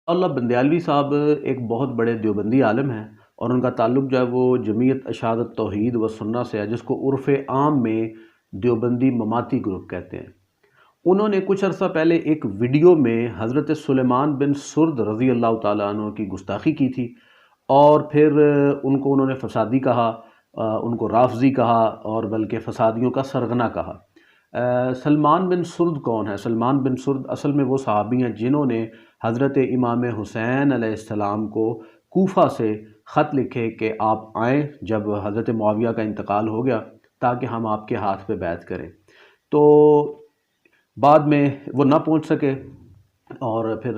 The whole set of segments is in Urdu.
اللہ بندیالوی صاحب ایک بہت بڑے دیوبندی عالم ہیں، اور ان کا تعلق جو ہے وہ جمعیت اشاعت توحید و سنہ سے ہے، جس کو عرف عام میں دیوبندی مماتی گروپ کہتے ہیں۔ انہوں نے کچھ عرصہ پہلے ایک ویڈیو میں حضرت سلیمان بن سرد رضی اللہ تعالیٰ عنہ کی گستاخی کی تھی، اور پھر ان کو انہوں نے فسادی کہا، ان کو رافضی کہا، اور بلکہ فسادیوں کا سرغنہ کہا۔ سلمان بن سرد کون ہے؟ سلمان بن سرد اصل میں وہ صحابی ہیں جنہوں نے حضرت امام حسین علیہ السلام کو کوفہ سے خط لکھے کہ آپ آئیں جب حضرت معاویہ کا انتقال ہو گیا، تاکہ ہم آپ کے ہاتھ پہ بیعت کریں۔ تو بعد میں وہ نہ پہنچ سکے، اور پھر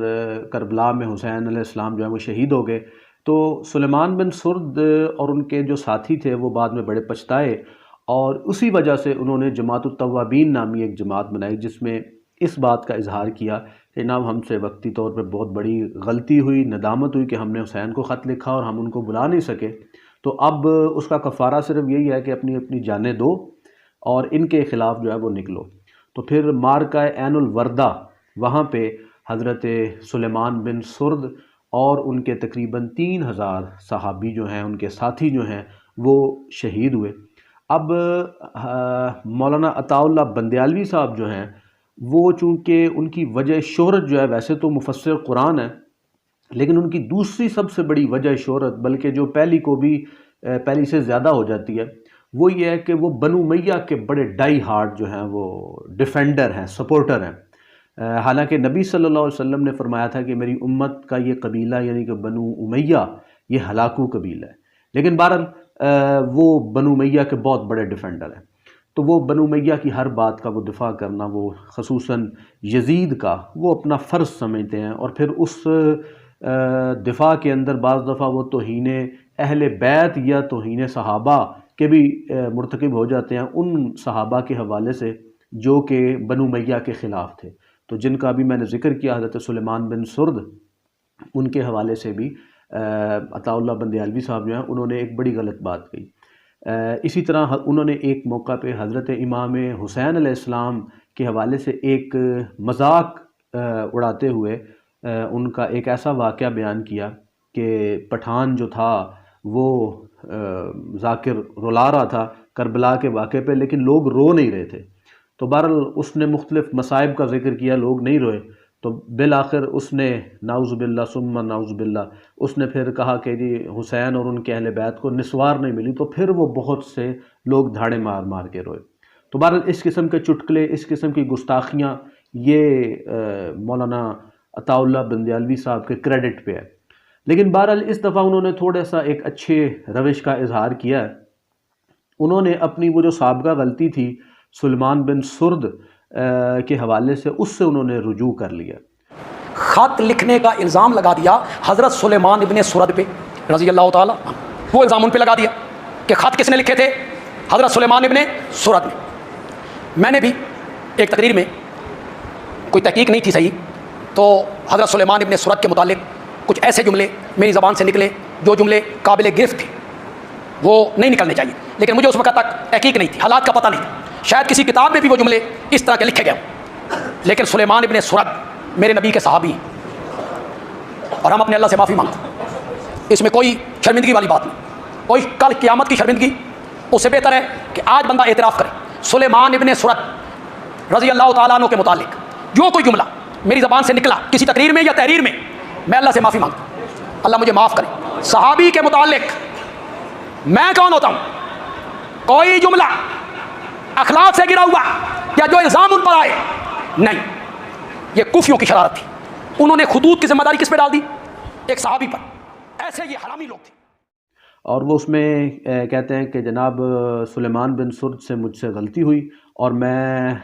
کربلا میں حسین علیہ السلام جو ہے وہ شہید ہو گئے۔ تو سلیمان بن سرد اور ان کے جو ساتھی تھے وہ بعد میں بڑے پچھتائے، اور اسی وجہ سے انہوں نے جماعت التوابین نامی ایک جماعت بنائی، جس میں اس بات کا اظہار کیا کہ جناب ہم سے وقتی طور پہ بہت بڑی غلطی ہوئی، ندامت ہوئی کہ ہم نے حسین کو خط لکھا اور ہم ان کو بلا نہیں سکے، تو اب اس کا کفارہ صرف یہی ہے کہ اپنی اپنی جانیں دو اور ان کے خلاف جو ہے وہ نکلو۔ تو پھر مارکہ عین الوردہ، وہاں پہ حضرت سلیمان بن سرد اور ان کے تقریباً 3000 صحابی جو ہیں، ان کے ساتھی جو ہیں، وہ شہید ہوئے۔ اب مولانا عطاء اللہ بندیالوی صاحب جو ہیں، وہ چونکہ ان کی وجہ شہرت جو ہے، ویسے تو مفسر قرآن ہے، لیکن ان کی دوسری سب سے بڑی وجہ شہرت، بلکہ جو پہلی کو بھی پہلی سے زیادہ ہو جاتی ہے، وہ یہ ہے کہ وہ بنو امیہ کے بڑے ڈائی ہارڈ جو ہیں، وہ ڈیفینڈر ہیں، سپورٹر ہیں۔ حالانکہ نبی صلی اللہ علیہ وسلم نے فرمایا تھا کہ میری امت کا یہ قبیلہ یعنی کہ بنو امیہ یہ ہلاکو قبیلہ ہے، لیکن بہرحال وہ بنو امیہ کے بہت بڑے ڈیفینڈر ہیں۔ تو وہ بنو امیہ کی ہر بات کا وہ دفاع کرنا، وہ خصوصاً یزید کا، وہ اپنا فرض سمجھتے ہیں، اور پھر اس دفاع کے اندر بعض دفعہ وہ توہین اہل بیت یا توہین صحابہ کے بھی مرتکب ہو جاتے ہیں، ان صحابہ کے حوالے سے جو کہ بنو امیہ کے خلاف تھے۔ تو جن کا بھی میں نے ذکر کیا، حضرت سلیمان بن سرد، ان کے حوالے سے بھی عطاء اللہ بندیالوی صاحب جو ہیں، انہوں نے ایک بڑی غلط بات کہی۔ اسی طرح انہوں نے ایک موقع پہ حضرت امام حسین علیہ السلام کے حوالے سے ایک مذاق اڑاتے ہوئے ان کا ایک ایسا واقعہ بیان کیا کہ پٹھان جو تھا وہ ذاکر رلا رہا تھا کربلا کے واقعے پہ، لیکن لوگ رو نہیں رہے تھے۔ تو بہرحال اس نے مختلف مصائب کا ذکر کیا، لوگ نہیں روئے، تو بالآخر اس نے نعوذ باللہ ثم نعوذ باللہ، اس نے پھر کہا کہ جی حسین اور ان کے اہل بیت کو نسوار نہیں ملی، تو پھر وہ بہت سے لوگ دھاڑے مار مار کے روئے۔ تو بہرحال اس قسم کے چٹکلے، اس قسم کی گستاخیاں، یہ مولانا عطاء اللہ بندیالوی صاحب کے کریڈٹ پہ ہے۔ لیکن بہرحال اس دفعہ انہوں نے تھوڑا سا ایک اچھے روش کا اظہار کیا ہے۔ انہوں نے اپنی وہ جو سابقہ غلطی تھی سلیمان بن سرد کے حوالے سے، اس سے انہوں نے رجوع کر لیا۔ خط لکھنے کا الزام لگا دیا حضرت سلیمان ابن سرد پہ رضی اللہ تعالیٰ، وہ الزام ان پہ لگا دیا کہ خط کس نے لکھے تھے؟ حضرت سلیمان ابن سرد نے۔ میں نے بھی ایک تقریر میں، کوئی تحقیق نہیں تھی صحیح، تو حضرت سلیمان ابن سرد کے متعلق کچھ ایسے جملے میری زبان سے نکلے جو جملے قابل گرفت تھے، وہ نہیں نکلنے چاہیے، لیکن مجھے اس وقت تک تحقیق نہیں تھی، حالات کا پتہ نہیں تھا، شاید کسی کتاب میں بھی وہ جملے اس طرح کے لکھے گئے ہوں۔ لیکن سلیمان ابن سرد میرے نبی کے صحابی ہیں، اور ہم اپنے اللہ سے معافی مانگتے ہیں، اس میں کوئی شرمندگی والی بات نہیں، کوئی کل قیامت کی شرمندگی، اس سے بہتر ہے کہ آج بندہ اعتراف کرے۔ سلیمان ابن سرد رضی اللہ تعالیٰ عنہ کے متعلق جو کوئی جملہ میری زبان سے نکلا کسی تقریر میں یا تحریر میں، میں اللہ سے معافی مانگتا ہوں، اللہ مجھے معاف کرے۔ صحابی کے متعلق میں کون ہوتا ہوں؟ کوئی جملہ اخلاق سے گرا ہوا یا جو الزام ان پر آئے، نہیں، یہ کوفیوں کی شرارت تھی۔ انہوں نے خطوط کی ذمہ داری کس پہ ڈال دی؟ ایک صحابی پر۔ ایسے یہ حرامی لوگ تھے۔ اور وہ اس میں کہتے ہیں کہ جناب سلیمان بن سرد سے مجھ سے غلطی ہوئی، اور میں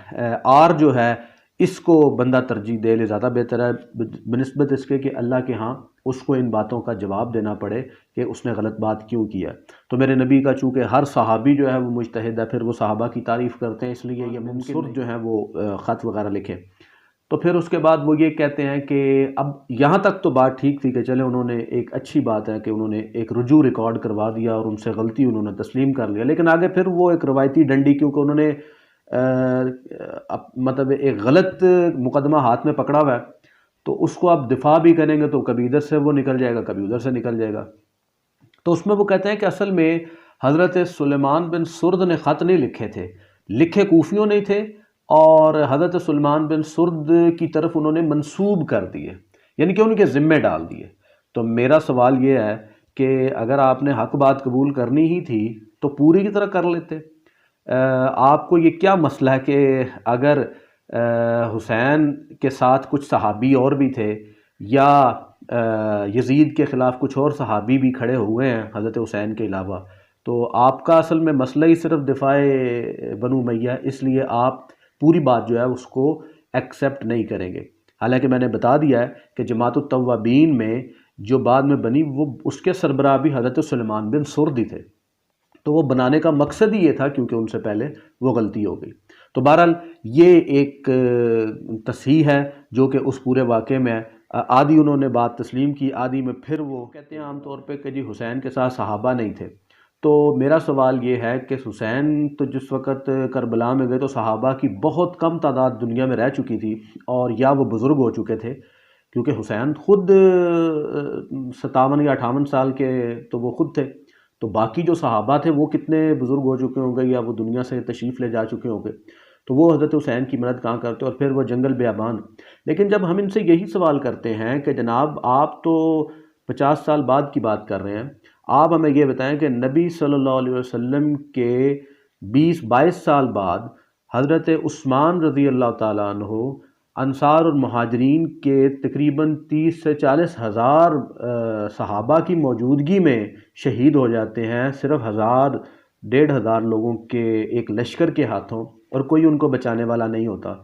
آر جو ہے اس کو بندہ ترجیح دے لے زیادہ بہتر ہے، بنسبت اس کے کہ اللہ کے ہاں اس کو ان باتوں کا جواب دینا پڑے کہ اس نے غلط بات کیوں کیا۔ تو میرے نبی کا چونکہ ہر صحابی جو ہے وہ مجتہد ہے، پھر وہ صحابہ کی تعریف کرتے ہیں، اس لیے یہ ممکن سرد جو ہیں وہ خط وغیرہ لکھیں۔ تو پھر اس کے بعد وہ یہ کہتے ہیں کہ اب یہاں تک تو بات ٹھیک تھی کہ چلے انہوں نے ایک اچھی بات ہے کہ انہوں نے ایک رجوع ریکارڈ کروا دیا اور ان سے غلطی انہوں نے تسلیم کر لیا، لیکن آگے پھر وہ ایک روایتی ڈنڈی، کیونکہ انہوں نے مطلب ایک غلط مقدمہ ہاتھ میں پکڑا ہوا ہے، تو اس کو آپ دفاع بھی کریں گے تو کبھی ادھر سے وہ نکل جائے گا، کبھی ادھر سے نکل جائے گا۔ تو اس میں وہ کہتے ہیں کہ اصل میں حضرت سلیمان بن سرد نے خط نہیں لکھے تھے، لکھے کوفیوں نہیں تھے، اور حضرت سلیمان بن سرد کی طرف انہوں نے منسوب کر دیے، یعنی کہ ان کے ذمے ڈال دیے۔ تو میرا سوال یہ ہے کہ اگر آپ نے حق بات قبول کرنی ہی تھی تو پوری کی طرح کر لیتے۔ آپ کو یہ کیا مسئلہ ہے کہ اگر حسین کے ساتھ کچھ صحابی اور بھی تھے، یا یزید کے خلاف کچھ اور صحابی بھی کھڑے ہوئے ہیں حضرت حسین کے علاوہ، تو آپ کا اصل میں مسئلہ ہی صرف دفاع بنو امیہ ہے، اس لیے آپ پوری بات جو ہے اس کو ایکسیپٹ نہیں کریں گے۔ حالانکہ میں نے بتا دیا ہے کہ جماعت التوابین میں جو بعد میں بنی، وہ اس کے سربراہ بھی حضرت سلیمان بن سرد ہی تھے، تو وہ بنانے کا مقصد ہی یہ تھا کیونکہ ان سے پہلے وہ غلطی ہو گئی۔ تو بہرحال یہ ایک تصحیح ہے جو کہ اس پورے واقعے میں ہے۔ آدھی انہوں نے بات تسلیم کی، آدھی میں پھر وہ کہتے ہیں عام طور پہ کہ جی حسین کے ساتھ صحابہ نہیں تھے۔ تو میرا سوال یہ ہے کہ حسین تو جس وقت کربلا میں گئے تو صحابہ کی بہت کم تعداد دنیا میں رہ چکی تھی، اور یا وہ بزرگ ہو چکے تھے، کیونکہ حسین خود 57 یا 58 سال کے تو وہ خود تھے، تو باقی جو صحابہ تھے وہ کتنے بزرگ ہو چکے ہوں گے یا وہ دنیا سے تشریف لے جا چکے ہوں گے، تو وہ حضرت حسین کی مدد کہاں کرتے، اور پھر وہ جنگل بیابان۔ لیکن جب ہم ان سے یہی سوال کرتے ہیں کہ جناب آپ تو 50 سال بعد کی بات کر رہے ہیں، آپ ہمیں یہ بتائیں کہ نبی صلی اللہ علیہ وسلم کے 22 سال بعد حضرت عثمان رضی اللہ تعالیٰ عنہ انصار اور مہاجرین کے تقریباً 30 سے 40 ہزار صحابہ کی موجودگی میں شہید ہو جاتے ہیں، صرف 1000-1500 لوگوں کے ایک لشکر کے ہاتھوں، اور کوئی ان کو بچانے والا نہیں ہوتا۔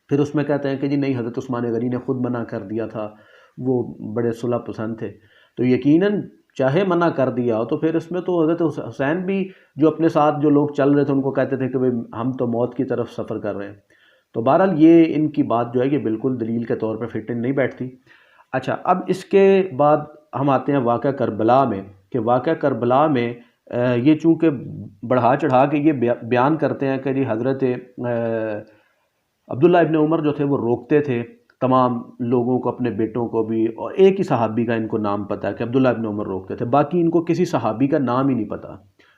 پھر اس میں کہتے ہیں کہ جی نہیں، حضرت عثمان غنی نے خود منع کر دیا تھا، وہ بڑے صلح پسند تھے۔ تو یقیناً چاہے منع کر دیا ہو تو پھر اس میں تو حضرت حسین بھی جو اپنے ساتھ جو لوگ چل رہے تھے ان کو کہتے تھے کہ بھئی ہم تو موت کی طرف سفر کر رہے ہیں۔ تو بہرحال یہ ان کی بات جو ہے یہ بالکل دلیل کے طور پہ فٹ نہیں بیٹھتی۔ اچھا، اب اس کے بعد ہم آتے ہیں واقعہ کربلا میں، کہ واقعہ کربلا میں یہ چونکہ بڑھا چڑھا کے یہ بیان کرتے ہیں کہ جی حضرت عبداللہ ابن عمر جو تھے وہ روکتے تھے تمام لوگوں کو، اپنے بیٹوں کو بھی، اور ایک ہی صحابی کا ان کو نام پتہ ہے کہ عبداللہ ابن عمر روکتے تھے، باقی ان کو کسی صحابی کا نام ہی نہیں پتہ۔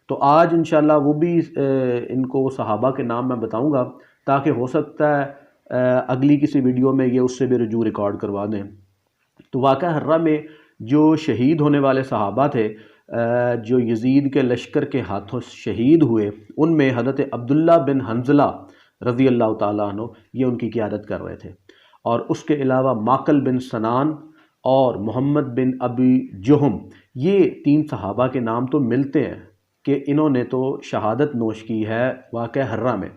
تو آج انشاءاللہ وہ بھی ان کو صحابہ کے نام میں بتاؤں گا، تاکہ ہو سکتا ہے اگلی کسی ویڈیو میں یہ اس سے بھی رجوع ریکارڈ کروا دیں۔ تو واقعہ حرہ میں جو شہید ہونے والے صحابہ تھے، جو یزید کے لشکر کے ہاتھوں شہید ہوئے، ان میں حضرت عبداللہ بن حنظلہ رضی اللہ تعالیٰ عنہ یہ ان کی قیادت کر رہے تھے، اور اس کے علاوہ ماقل بن سنان اور محمد بن ابی جہم، یہ 3 صحابہ کے نام تو ملتے ہیں کہ انہوں نے تو شہادت نوش کی ہے واقعہ حرہ میں۔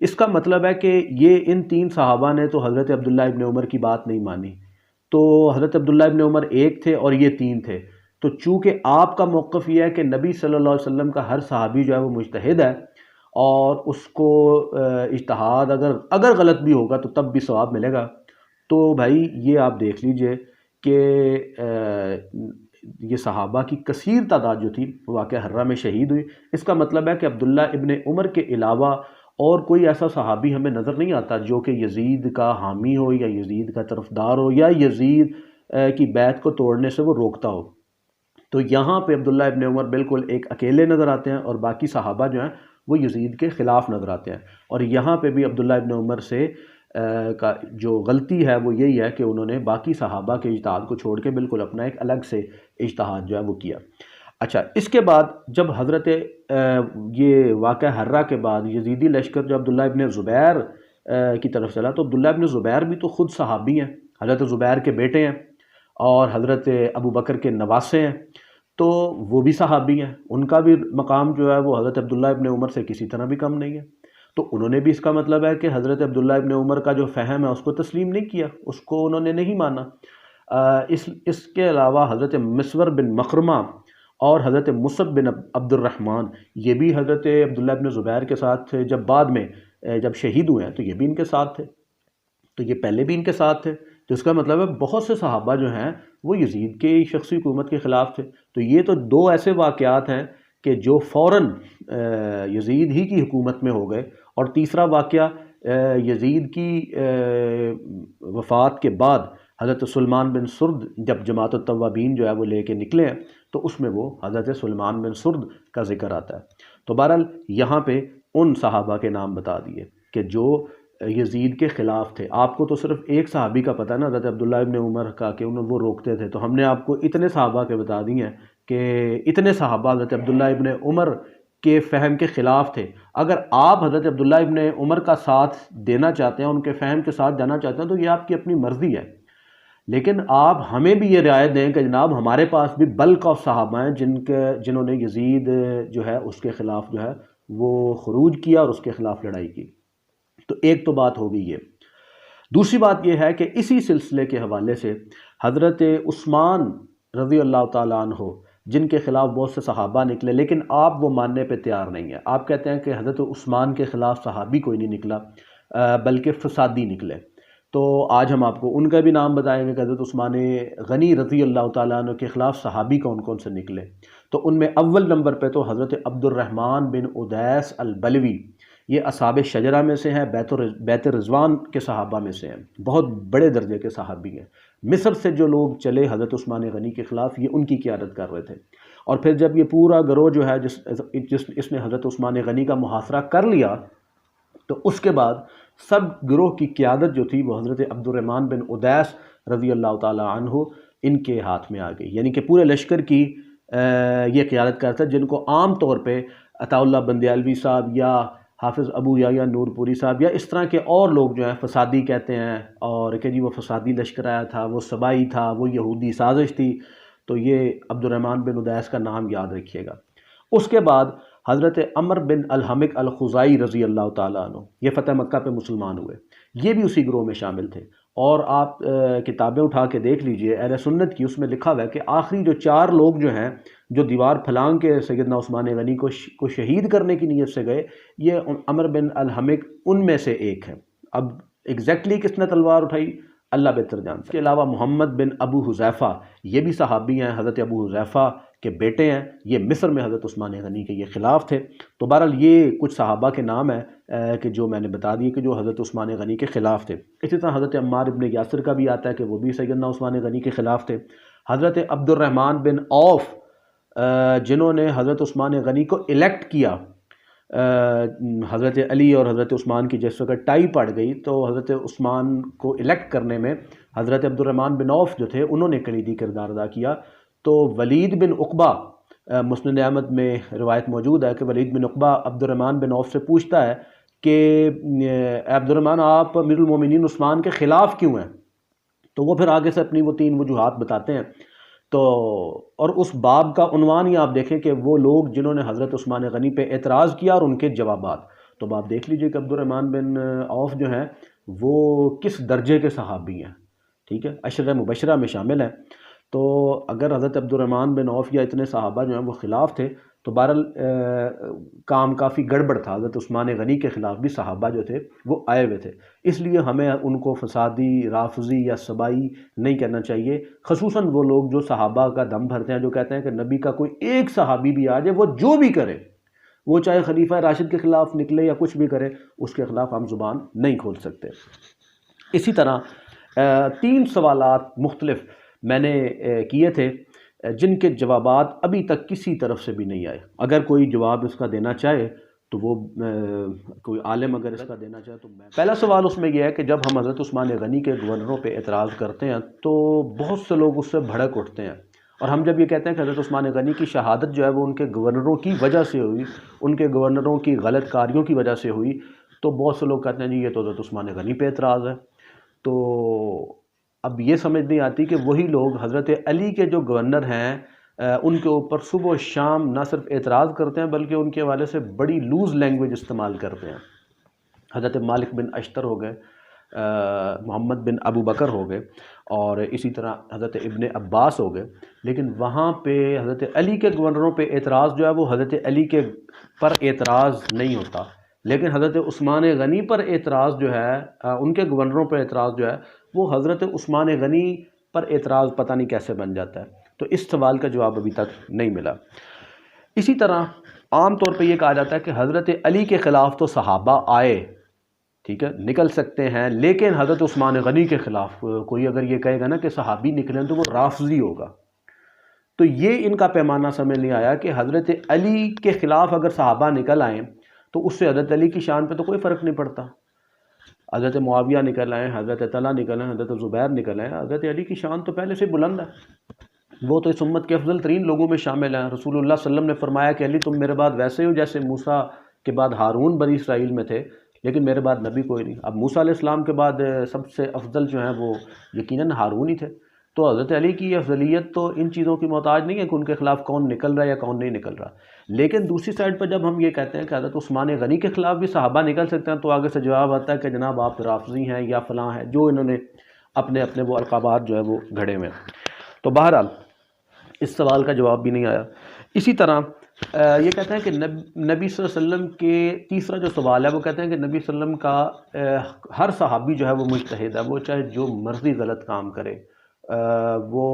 اس کا مطلب ہے کہ یہ ان 3 صحابہ نے تو حضرت عبداللہ ابن عمر کی بات نہیں مانی، تو حضرت عبداللہ ابن عمر 1 تھے اور یہ 3 تھے۔ تو چونکہ آپ کا موقف یہ ہے کہ نبی صلی اللہ علیہ وسلم کا ہر صحابی جو ہے وہ مجتہد ہے، اور اس کو اجتہاد اگر غلط بھی ہوگا تو تب بھی ثواب ملے گا، تو بھائی یہ آپ دیکھ لیجئے کہ یہ صحابہ کی کثیر تعداد جو تھی واقعہ حرہ میں شہید ہوئی۔ اس کا مطلب ہے کہ عبداللہ ابن عمر کے علاوہ اور کوئی ایسا صحابی ہمیں نظر نہیں آتا جو کہ یزید کا حامی ہو یا یزید کا طرفدار ہو یا یزید کی بیعت کو توڑنے سے وہ روکتا ہو۔ تو یہاں پہ عبداللہ ابن عمر بالکل ایک اکیلے نظر آتے ہیں، اور باقی صحابہ جو ہیں وہ یزید کے خلاف نظر آتے ہیں۔ اور یہاں پہ بھی عبداللہ ابن عمر سے کا جو غلطی ہے وہ یہی ہے کہ انہوں نے باقی صحابہ کے اجتہاد کو چھوڑ کے بالکل اپنا ایک الگ سے اجتہاد جو ہے وہ کیا۔ اچھا، اس کے بعد جب حضرت یہ واقعہ حرہ کے بعد یزیدی لشکر جو عبداللہ ابن زبیر کی طرف چلا، تو عبداللہ ابن زبیر بھی تو خود صحابی ہیں، حضرت زبیر کے بیٹے ہیں اور حضرت ابو بکر کے نواسے ہیں، تو وہ بھی صحابی ہیں، ان کا بھی مقام جو ہے وہ حضرت عبداللہ ابن عمر سے کسی طرح بھی کم نہیں ہے۔ تو انہوں نے بھی، اس کا مطلب ہے کہ حضرت عبداللہ ابن عمر کا جو فہم ہے اس کو تسلیم نہیں کیا، اس کو انہوں نے نہیں مانا۔ اس کے علاوہ حضرت مسور بن مخرمہ اور حضرت مصعب بن عبد الرحمن، یہ بھی حضرت عبداللہ ابن زبیر کے ساتھ تھے، جب بعد میں جب شہید ہوئے ہیں تو یہ بھی ان کے ساتھ تھے، تو یہ پہلے بھی ان کے ساتھ تھے۔ تو اس کا مطلب ہے بہت سے صحابہ جو ہیں وہ یزید کے شخصی حکومت کے خلاف تھے۔ تو یہ تو 2 ایسے واقعات ہیں کہ جو فوراً یزید ہی کی حکومت میں ہو گئے، اور تیسرا واقعہ یزید کی وفات کے بعد حضرت سلمان بن سرد جب جماعت التوابین جو ہے وہ لے کے نکلے ہیں تو اس میں وہ حضرت سلمان بن سرد کا ذکر آتا ہے۔ تو بہرحال یہاں پہ ان صحابہ کے نام بتا دیے کہ جو یزید کے خلاف تھے۔ آپ کو تو صرف ایک صحابی کا پتہ ہے نا، حضرت عبداللہ ابن عمر کا، کہ انہوں وہ روکتے تھے، تو ہم نے آپ کو اتنے صحابہ کے بتا دیے ہیں کہ اتنے صحابہ حضرت عبداللہ ابن عمر کے فہم کے خلاف تھے۔ اگر آپ حضرت عبداللہ ابن عمر کا ساتھ دینا چاہتے ہیں، ان کے فہم کے ساتھ جانا چاہتے ہیں، تو یہ آپ کی اپنی مرضی ہے، لیکن آپ ہمیں بھی یہ رعایت دیں کہ جناب ہمارے پاس بھی بلک آف صحابہ ہیں جنہوں نے یزید جو ہے اس کے خلاف جو ہے وہ خروج کیا اور اس کے خلاف لڑائی کی۔ تو ایک تو بات ہوگی یہ۔ دوسری بات یہ ہے کہ اسی سلسلے کے حوالے سے حضرت عثمان رضی اللہ تعالیٰ عنہ جن کے خلاف بہت سے صحابہ نکلے، لیکن آپ وہ ماننے پہ تیار نہیں ہیں۔ آپ کہتے ہیں کہ حضرت عثمان کے خلاف صحابی کوئی نہیں نکلا بلکہ فسادی نکلے۔ تو آج ہم آپ کو ان کا بھی نام بتائیں گے کہ حضرت عثمان غنی رضی اللہ تعالیٰ عنہ کے خلاف صحابی کون کون سے نکلے۔ تو ان میں اول نمبر پہ تو حضرت عبد الرحمن بن ادیس البلوی، یہ اصحاب شجرہ میں سے ہیں، بیت رضوان کے صحابہ میں سے ہیں، بہت بڑے درجے کے صحابی ہیں۔ مصر سے جو لوگ چلے حضرت عثمان غنی کے خلاف، یہ ان کی قیادت کر رہے تھے، اور پھر جب یہ پورا گروہ جو ہے اس نے حضرت عثمان غنی کا محاصرہ کر لیا، تو اس کے بعد سب گروہ کی قیادت جو تھی وہ حضرت عبد الرحمن بن ادیس رضی اللہ تعالی عنہ ان کے ہاتھ میں آ گئی، یعنی کہ پورے لشکر کی یہ قیادت کرتا ہے، جن کو عام طور پہ عطا اللہ بندیالوی صاحب یا حافظ ابو یحییٰ نور پوری صاحب یا اس طرح کے اور لوگ جو ہیں فسادی کہتے ہیں، اور کہ جی وہ فسادی لشکر آیا تھا، وہ سبائی تھا، وہ یہودی سازش تھی۔ تو یہ عبد الرحمن بن ادیس کا نام یاد رکھیے گا۔ اس کے بعد حضرت عمر بن الحمق الخزائی رضی اللہ تعالیٰ عنہ، یہ فتح مکہ پہ مسلمان ہوئے، یہ بھی اسی گروہ میں شامل تھے۔ اور آپ کتابیں اٹھا کے دیکھ لیجئے اہل سنت کی، اس میں لکھا ہوا ہے کہ آخری جو 4 لوگ جو ہیں جو دیوار پھلانگ کے سیدنا عثمان غنی کو شہید کرنے کی نیت سے گئے، یہ عمر بن الحمق ان میں سے ایک ہے۔ اب ایگزیکٹلی کس نے تلوار اٹھائی اللہ بہتر جانتا ہے۔ اس کے علاوہ محمد بن ابو حذیفہ، یہ بھی صحابی ہیں، حضرت ابو حذیفہ کے بیٹے ہیں، یہ مصر میں حضرت عثمان غنی کے یہ خلاف تھے۔ تو بہرحال یہ کچھ صحابہ کے نام ہیں کہ جو میں نے بتا دیے کہ جو حضرت عثمان غنی کے خلاف تھے۔ اسی طرح حضرت عمار ابن یاسر کا بھی آتا ہے کہ وہ بھی سیدنا عثمان غنی کے خلاف تھے۔ حضرت عبد الرحمن بن عوف جنہوں نے حضرت عثمان غنی کو الیکٹ کیا، حضرت علی اور حضرت عثمان کی جس وقت ٹائی پڑ گئی تو حضرت عثمان کو الیکٹ کرنے میں حضرت عبد الرحمن بن عوف جو تھے انہوں نے کلیدی کردار ادا کیا۔ تو ولید بن عقبہ، مسند احمد میں روایت موجود ہے کہ ولید بن عقبہ عبد الرحمن بن عوف سے پوچھتا ہے کہ عبد الرحمن آپ امیر المومنین عثمان کے خلاف کیوں ہیں؟ تو وہ پھر آگے سے اپنی وہ 3 وجوہات بتاتے ہیں۔ تو اور اس باب کا عنوان ہی آپ دیکھیں کہ وہ لوگ جنہوں نے حضرت عثمان غنی پہ اعتراض کیا اور ان کے جوابات، تو آپ دیکھ لیجئے کہ عبد الرحمن بن عوف جو ہیں وہ کس درجے کے صحابی ہیں، ٹھیک ہے، عشرہ مبشرہ میں شامل ہیں۔ تو اگر حضرت عبد الرحمن بن عوف یا اتنے صحابہ جو ہیں وہ خلاف تھے تو بہرحال کام کافی گڑبڑ تھا، حضرت عثمان غنی کے خلاف بھی صحابہ جو تھے وہ آئے ہوئے تھے، اس لیے ہمیں ان کو فسادی، رافضی یا سبائی نہیں کہنا چاہیے، خصوصاً وہ لوگ جو صحابہ کا دم بھرتے ہیں، جو کہتے ہیں کہ نبی کا کوئی ایک صحابی بھی آ جائے، وہ جو بھی کرے، وہ چاہے خلیفہ راشد کے خلاف نکلے یا کچھ بھی کرے، اس کے خلاف ہم زبان نہیں کھول سکتے۔ اسی طرح 3 سوالات مختلف میں نے کیے تھے جن کے جوابات ابھی تک کسی طرف سے بھی نہیں آئے۔ اگر کوئی جواب اس کا دینا چاہے تو وہ کوئی عالم اگر اس کا دینا چاہے تو میں۔ پہلا سوال اس میں یہ ہے کہ جب ہم حضرت عثمان غنی کے گورنروں پہ اعتراض کرتے ہیں تو بہت سے لوگ اس سے بھڑک اٹھتے ہیں، اور ہم جب یہ کہتے ہیں کہ حضرت عثمان غنی کی شہادت جو ہے وہ ان کے گورنروں کی وجہ سے ہوئی، ان کے گورنروں کی غلط کاریوں کی وجہ سے ہوئی، تو بہت سے لوگ کہتے ہیں جی یہ تو حضرت عثمان غنی پہ اعتراض ہے۔ تو اب یہ سمجھ نہیں آتی کہ وہی لوگ حضرت علی کے جو گورنر ہیں ان کے اوپر صبح و شام نہ صرف اعتراض کرتے ہیں بلکہ ان کے حوالے سے بڑی لوز لینگویج استعمال کرتے ہیں۔ حضرت مالک بن اشتر ہو گئے، محمد بن ابو بکر ہو گئے، اور اسی طرح حضرت ابن عباس ہو گئے، لیکن وہاں پہ حضرت علی کے گورنروں پہ اعتراض جو ہے وہ حضرت علی کے پر اعتراض نہیں ہوتا، لیکن حضرت عثمان غنی پر اعتراض جو ہے، ان کے گورنروں پر اعتراض جو ہے وہ حضرت عثمان غنی پر اعتراض پتہ نہیں کیسے بن جاتا ہے۔ تو اس سوال کا جواب ابھی تک نہیں ملا۔ اسی طرح عام طور پہ یہ کہا جاتا ہے کہ حضرت علی کے خلاف تو صحابہ آئے، ٹھیک ہے، نکل سکتے ہیں، لیکن حضرت عثمان غنی کے خلاف کوئی اگر یہ کہے گا نا کہ صحابی نکلیں تو وہ رافضی ہوگا۔ تو یہ ان کا پیمانہ سمجھ نہیں آیا کہ حضرت علی کے خلاف اگر صحابہ نکل آئیں تو اس سے حضرت علی کی شان پہ تو کوئی فرق نہیں پڑتا۔ حضرت معاویہ نکل آئیں، حضرت طلحہ نکل آئیں، حضرت زبیر نکل آئیں، حضرت علی کی شان تو پہلے سے بلند ہے، وہ تو اس امت کے افضل ترین لوگوں میں شامل ہیں۔ رسول اللہ صلی اللہ علیہ وسلم نے فرمایا کہ علی تم میرے بعد ویسے ہو جیسے موسیٰ کے بعد ہارون بنی اسرائیل میں تھے، لیکن میرے بعد نبی کوئی نہیں۔ اب موسیٰ علیہ السلام کے بعد سب سے افضل جو ہیں وہ یقیناً ہارون ہی تھے۔ تو حضرت علی کی افضلیت تو ان چیزوں کی محتاج نہیں ہے کہ ان کے خلاف کون نکل رہا ہے یا کون نہیں نکل رہا۔ لیکن دوسری سائڈ پر جب ہم یہ کہتے ہیں کہ حضرت عثمان غنی کے خلاف بھی صحابہ نکل سکتے ہیں تو آگے سے جواب آتا ہے کہ جناب آپ رافضی ہیں یا فلاں ہیں، جو انہوں نے اپنے اپنے وہ القابات جو ہے وہ گھڑے میں۔ تو بہرحال اس سوال کا جواب بھی نہیں آیا۔ اسی طرح یہ کہتے ہیں کہ نبی صلی اللہ علیہ وسلم کے تیسرا جو سوال ہے وہ کہتے ہیں کہ نبی صلی اللہ علیہ وسلم کا ہر صحابی جو ہے وہ مجتہد ہے، وہ چاہے جو مرضی غلط کام کرے، وہ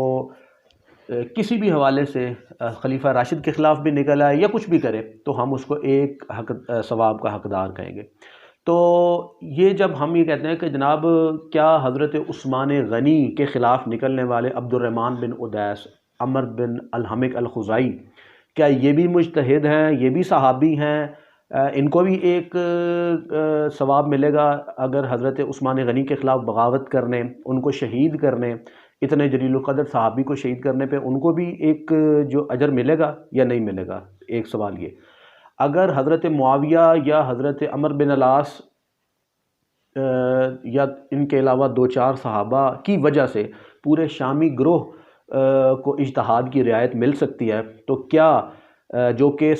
کسی بھی حوالے سے خلیفہ راشد کے خلاف بھی نکل آئے یا کچھ بھی کرے تو ہم اس کو ایک ثواب کا حقدار کہیں گے۔ تو یہ جب ہم یہ کہتے ہیں کہ جناب کیا حضرت عثمان غنی کے خلاف نکلنے والے عبد الرحمن بن ادیس، عمر بن الحمق الخزائی، کیا یہ بھی مجتہد ہیں، یہ بھی صحابی ہیں، ان کو بھی ایک ثواب ملے گا اگر حضرت عثمان غنی کے خلاف بغاوت کرنے، ان کو شہید کرنے، اتنے جلیل القدر صحابی کو شہید کرنے پہ ان کو بھی ایک جو اجر ملے گا یا نہیں ملے گا؟ ایک سوال یہ۔ اگر حضرت معاویہ یا حضرت عمر بن العاص یا ان کے علاوہ دو چار صحابہ کی وجہ سے پورے شامی گروہ کو اجتہاد کی رعایت مل سکتی ہے تو کیا جو کہ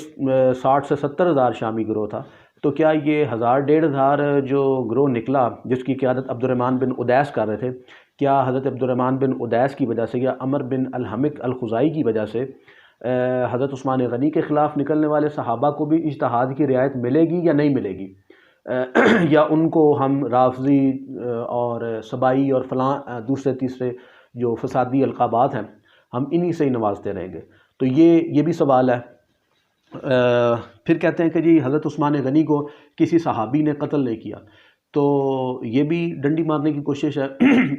60 سے 70 ہزار شامی گروہ تھا، تو کیا یہ 1000-1500 جو گروہ نکلا جس کی قیادت عبد الرحمن بن ادیس کر رہے تھے، کیا حضرت عبد الرحمن بن ادیس کی وجہ سے یا عمر بن الحمق الخزائی کی وجہ سے حضرت عثمان غنی کے خلاف نکلنے والے صحابہ کو بھی اجتہاد کی رعایت ملے گی یا نہیں ملے گی؟ یا ان کو ہم رافضی اور سبائی اور فلاں دوسرے تیسرے جو فسادی القابات ہیں ہم انہی سے ہی نوازتے رہیں گے؟ تو یہ بھی سوال ہے۔ پھر کہتے ہیں کہ جی حضرت عثمان غنی کو کسی صحابی نے قتل نہیں کیا، تو یہ بھی ڈنڈی مارنے کی کوشش ہے۔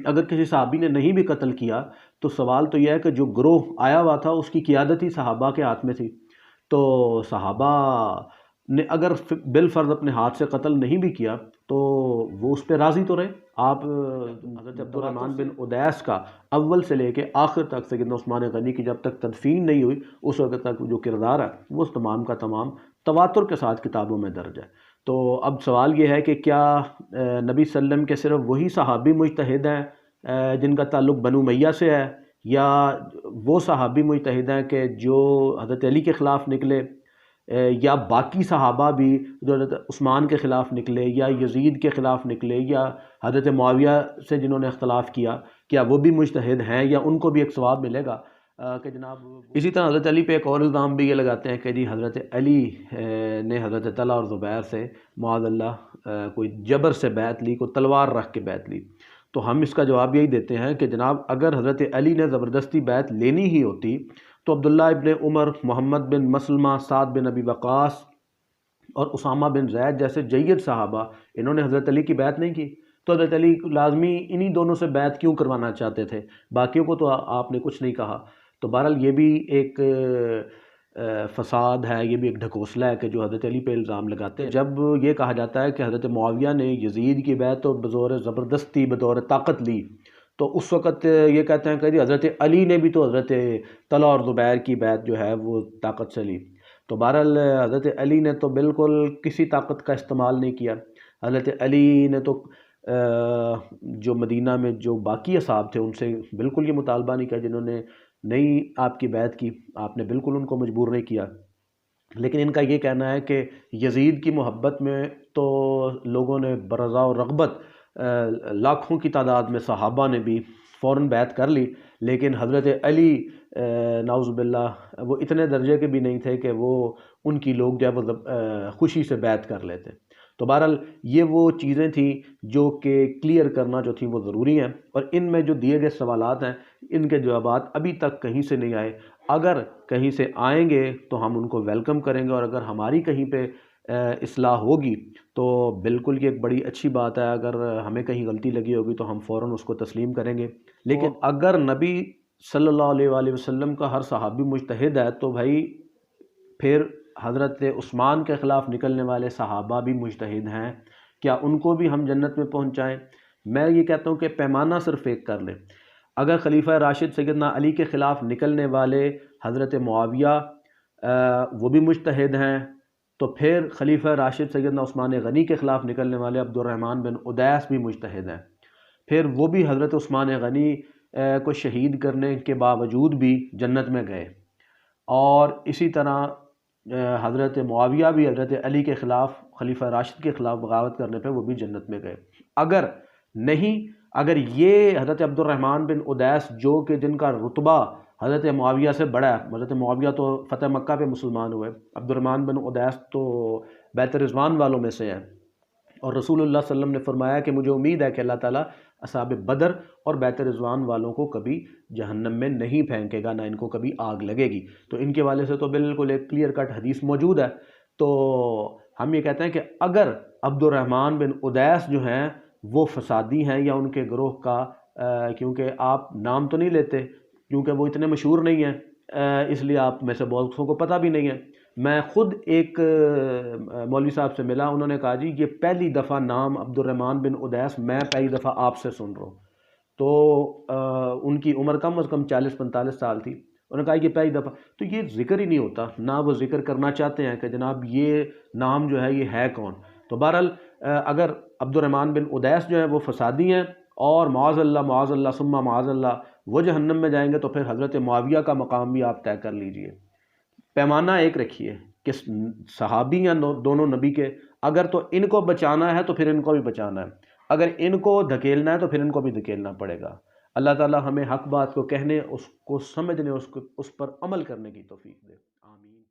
اگر کسی صحابی نے نہیں بھی قتل کیا تو سوال تو یہ ہے کہ جو گروہ آیا ہوا تھا اس کی قیادت ہی صحابہ کے ہاتھ میں تھی، تو صحابہ نے اگر بالفرض اپنے ہاتھ سے قتل نہیں بھی کیا تو وہ اس پہ راضی تو رہے۔ آپ حضرت عبد الرحمن بن ادیس کا اول سے لے کے آخر تک سیدنا عثمان غنی کی جب تک تدفین نہیں ہوئی اس وقت تک جو کردار ہے وہ تمام کا تمام تواتر کے ساتھ کتابوں میں درج ہے۔ تو اب سوال یہ ہے کہ کیا نبی صلی اللہ علیہ وسلم کے صرف وہی صحابی مجتہد ہیں جن کا تعلق بنو امیہ سے ہے، یا وہ صحابی مجتہد ہیں کہ جو حضرت علی کے خلاف نکلے، یا باقی صحابہ بھی جو حضرت عثمان کے خلاف نکلے یا یزید کے خلاف نکلے یا حضرت معاویہ سے جنہوں نے اختلاف کیا وہ بھی مجتہد ہیں یا ان کو بھی ایک ثواب ملے گا کہ جناب؟ اسی طرح حضرت علی پہ ایک اور الزام بھی یہ لگاتے ہیں کہ جی حضرت علی نے حضرت طلحہ اور زبیر سے معاذ اللہ کوئی جبر سے بیعت لی، کوئی تلوار رکھ کے بیعت لی۔ تو ہم اس کا جواب یہی دیتے ہیں کہ جناب اگر حضرت علی نے زبردستی بیعت لینی ہی ہوتی تو عبداللہ ابن عمر، محمد بن مسلمہ، سعد بن ابی وقاص اور اسامہ بن زید جیسے جید صحابہ انہوں نے حضرت علی کی بیعت نہیں کی، تو حضرت علی لازمی انہی دونوں سے بیعت کیوں کروانا چاہتے تھے؟ باقیوں کو تو آپ نے کچھ نہیں کہا۔ تو بہرحال یہ بھی ایک فساد ہے، یہ بھی ایک ڈھکوسلا ہے کہ جو حضرت علی پہ الزام لگاتے ہیں۔ جب یہ کہا جاتا ہے کہ حضرت معاویہ نے یزید کی بیعت تو بطور زبردستی بطور طاقت لی، تو اس وقت یہ کہتے ہیں کہ جی حضرت علی نے بھی تو حضرت طلحہ اور زبیر کی بیعت جو ہے وہ طاقت سے لی۔ تو بہرحال حضرت علی نے تو بالکل کسی طاقت کا استعمال نہیں کیا۔ حضرت علی نے تو جو مدینہ میں جو باقی اصحاب تھے ان سے بالکل یہ مطالبہ نہیں کیا، جنہوں نے نہیں آپ کی بیعت کی آپ نے بالکل ان کو مجبور نہیں کیا۔ لیکن ان کا یہ کہنا ہے کہ یزید کی محبت میں تو لوگوں نے برضا و رغبت لاکھوں کی تعداد میں صحابہ نے بھی فوراً بیعت کر لی، لیکن حضرت علی نعوذ باللہ وہ اتنے درجے کے بھی نہیں تھے کہ وہ ان کی لوگ جو ہے خوشی سے بیعت کر لیتے۔ تو بہرحال یہ وہ چیزیں تھیں جو کہ کلیئر کرنا جو تھیں وہ ضروری ہیں، اور ان میں جو دیے گئے سوالات ہیں ان کے جوابات ابھی تک کہیں سے نہیں آئے۔ اگر کہیں سے آئیں گے تو ہم ان کو ویلکم کریں گے، اور اگر ہماری کہیں پہ اصلاح ہوگی تو بالکل یہ ایک بڑی اچھی بات ہے. اگر ہمیں کہیں غلطی لگی ہوگی تو ہم فوراً اس کو تسلیم کریں گے. لیکن اگر نبی صلی اللہ علیہ وآلہ وسلم کا ہر صحابی مجتہد ہے تو بھائی پھر حضرت عثمان کے خلاف نکلنے والے صحابہ بھی مجتہد ہیں، کیا ان کو بھی ہم جنت میں پہنچائیں؟ میں یہ کہتا ہوں کہ پیمانہ صرف ایک کر لیں. اگر خلیفہ راشد سیدنا علی کے خلاف نکلنے والے حضرت معاویہ وہ بھی مجتہد ہیں، تو پھر خلیفہ راشد سیدنا عثمان غنی کے خلاف نکلنے والے عبد الرحمن بن ادیس بھی مجتہد ہیں. پھر وہ بھی حضرت عثمان غنی کو شہید کرنے کے باوجود بھی جنت میں گئے. اور اسی طرح حضرت معاویہ بھی حضرت علی کے خلاف، خلیفہ راشد کے خلاف بغاوت کرنے پہ وہ بھی جنت میں گئے. اگر یہ حضرت عبد الرحمن بن ادیس جو کہ جن کا رتبہ حضرت معاویہ سے بڑا ہے، حضرت معاویہ تو فتح مکہ پہ مسلمان ہوئے، عبد الرحمن بن ادیس تو بیت رضوان والوں میں سے ہیں. اور رسول اللہ صلی اللہ علیہ وسلم نے فرمایا کہ مجھے امید ہے کہ اللہ تعالیٰ اصحاب بدر اور بیت رضوان والوں کو کبھی جہنم میں نہیں پھینکے گا، نہ ان کو کبھی آگ لگے گی. تو ان کے والے سے تو بالکل ایک کلیئر کٹ حدیث موجود ہے. تو ہم یہ کہتے ہیں کہ اگر عبد الرحمن بن ادیس جو ہیں وہ فسادی ہیں یا ان کے گروہ کا، کیونکہ آپ نام تو نہیں لیتے کیونکہ وہ اتنے مشہور نہیں ہیں، اس لیے آپ میں سے بہت کو پتہ بھی نہیں ہے. میں خود ایک مولوی صاحب سے ملا، انہوں نے کہا جی یہ پہلی دفعہ نام عبد الرحمن بن ادیس میں پہلی دفعہ آپ سے سن رہا ہوں. تو ان کی عمر کم از کم 40-45 سال تھی. انہوں نے کہا یہ پہلی دفعہ، تو یہ ذکر ہی نہیں ہوتا، نہ وہ ذکر کرنا چاہتے ہیں کہ جناب یہ نام جو ہے یہ ہے کون. تو بہرحال اگر عبد الرحمن بن ادیس جو ہیں وہ فسادی ہیں اور معاذ اللہ ثم معاذ اللہ وہ جہنم میں جائیں گے، تو پھر حضرت معاویہ کا مقام بھی آپ طے کر لیجئے. پیمانہ ایک رکھیے کہ صحابی ہیں دونوں نبی کے، اگر تو ان کو بچانا ہے تو پھر ان کو بھی بچانا ہے، اگر ان کو دھکیلنا ہے تو پھر ان کو بھی دھکیلنا پڑے گا. اللہ تعالی ہمیں حق بات کو کہنے، اس کو سمجھنے، اس پر عمل کرنے کی توفیق دے. آمین.